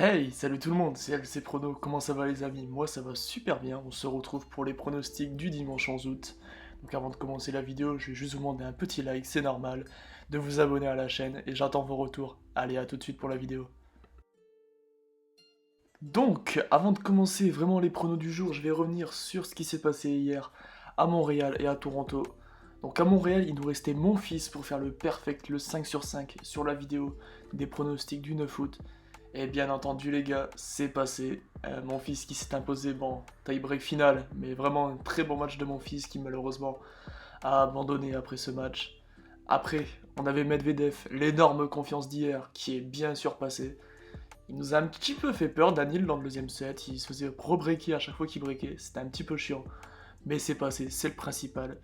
Hey, salut tout le monde, c'est LC Prono, comment ça va les amis? Moi ça va super bien, on se retrouve pour les pronostics du dimanche 11 août. Donc avant de commencer la vidéo, je vais juste vous demander un petit like, c'est normal, de vous abonner à la chaîne et j'attends vos retours. Allez, à tout de suite pour la vidéo. Donc, avant de commencer vraiment les pronos du jour, je vais revenir sur ce qui s'est passé hier à Montréal et à Toronto. Donc à Montréal, il nous restait mon fils pour faire le perfect, le 5 sur 5 sur la vidéo des pronostics du 9 août. Et bien entendu les gars, c'est passé. Mon fils qui s'est imposé, bon, tie-break final, mais vraiment un très bon match de mon fils qui malheureusement a abandonné après ce match. Après, on avait Medvedev, l'énorme confiance d'hier, qui est bien surpassé. Il nous a un petit peu fait peur, Daniel, dans le deuxième set. Il se faisait rebreaker à chaque fois qu'il breakait. C'était un petit peu chiant. Mais c'est passé, c'est le principal.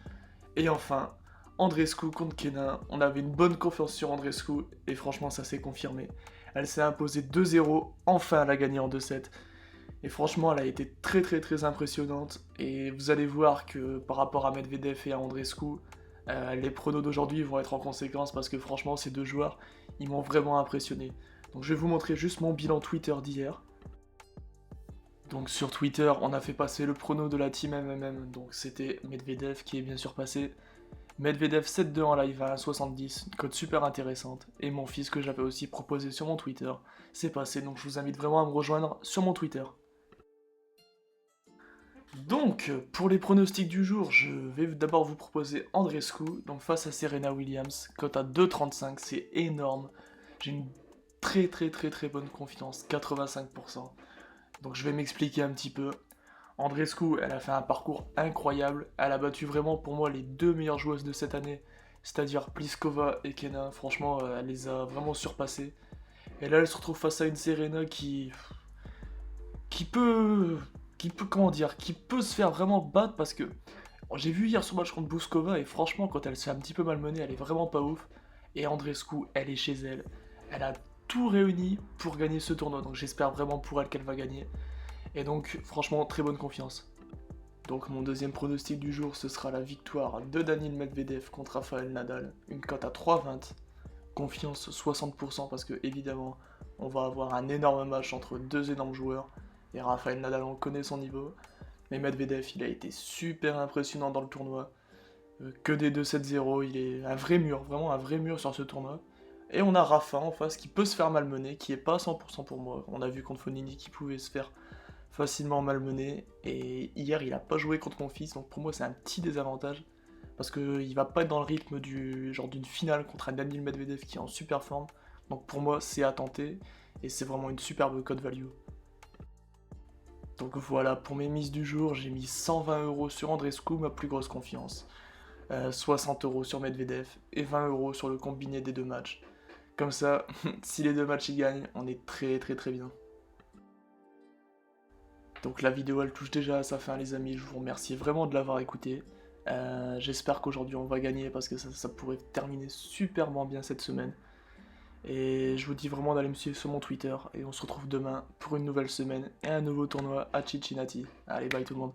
Et enfin, Andreescu contre Kenin. On avait une bonne confiance sur Andreescu. Et franchement, ça s'est confirmé. Elle s'est imposée 2-0. Enfin, elle a gagné en 2-7. Et franchement, elle a été très très très impressionnante. Et vous allez voir que par rapport à Medvedev et à Andreescu, les pronos d'aujourd'hui vont être en conséquence parce que franchement, ces deux joueurs, ils m'ont vraiment impressionné. Donc je vais vous montrer juste mon bilan Twitter d'hier. Donc sur Twitter, on a fait passer le prono de la team MMM, donc c'était Medvedev qui est bien sûr passé. Medvedev 7-2 en live à 1,70, une cote super intéressante. Et mon fils que j'avais aussi proposé sur mon Twitter, c'est passé, donc je vous invite vraiment à me rejoindre sur mon Twitter. Donc, pour les pronostics du jour, je vais d'abord vous proposer Andreescu, donc face à Serena Williams, cote à 2,35, c'est énorme. J'ai une très très très très bonne confiance, 85%. Donc je vais m'expliquer un petit peu. Andreescu, elle a fait un parcours incroyable. Elle a battu vraiment pour moi les deux meilleures joueuses de cette année, c'est-à-dire Pliskova et Kenin. Franchement, elle les a vraiment surpassées. Et là, elle se retrouve face à une Serena qui peut, comment dire, qui peut se faire vraiment battre parce que j'ai vu hier son match contre Bouskova et franchement, quand elle s'est un petit peu malmenée, elle est vraiment pas ouf. Et Andreescu, elle est chez elle. Elle a tout réuni pour gagner ce tournoi. Donc j'espère vraiment pour elle qu'elle va gagner. Et donc, franchement, très bonne confiance. Donc, mon deuxième pronostic du jour, ce sera la victoire de Daniil Medvedev contre Rafael Nadal. Une cote à 3,20. Confiance 60% parce que, évidemment, on va avoir un énorme match entre deux énormes joueurs. Et Rafael Nadal, on connaît son niveau. Mais Medvedev, il a été super impressionnant dans le tournoi. Que des 2-7-0, il est un vrai mur, vraiment un vrai mur sur ce tournoi. Et on a Rafa en face qui peut se faire malmener, qui est pas à 100% pour moi. On a vu contre Fonini qui pouvait se faire facilement malmené. Et hier, il a pas joué contre mon fils, donc pour moi, c'est un petit désavantage. Parce qu'il va pas être dans le rythme du genre d'une finale contre un Daniil Medvedev qui est en super forme. Donc pour moi, c'est à tenter. Et c'est vraiment une superbe code value. Donc voilà, pour mes mises du jour, j'ai mis 120€ sur Andreescu, ma plus grosse confiance. 60€ sur Medvedev et 20€ sur le combiné des deux matchs. Comme ça, si les deux matchs y gagnent, on est très très très bien. Donc la vidéo elle touche déjà à sa fin les amis, je vous remercie vraiment de l'avoir écouté. J'espère qu'aujourd'hui on va gagner parce que ça pourrait terminer superment bien cette semaine. Et je vous dis vraiment d'aller me suivre sur mon Twitter et on se retrouve demain pour une nouvelle semaine et un nouveau tournoi à Cincinnati. Allez bye tout le monde.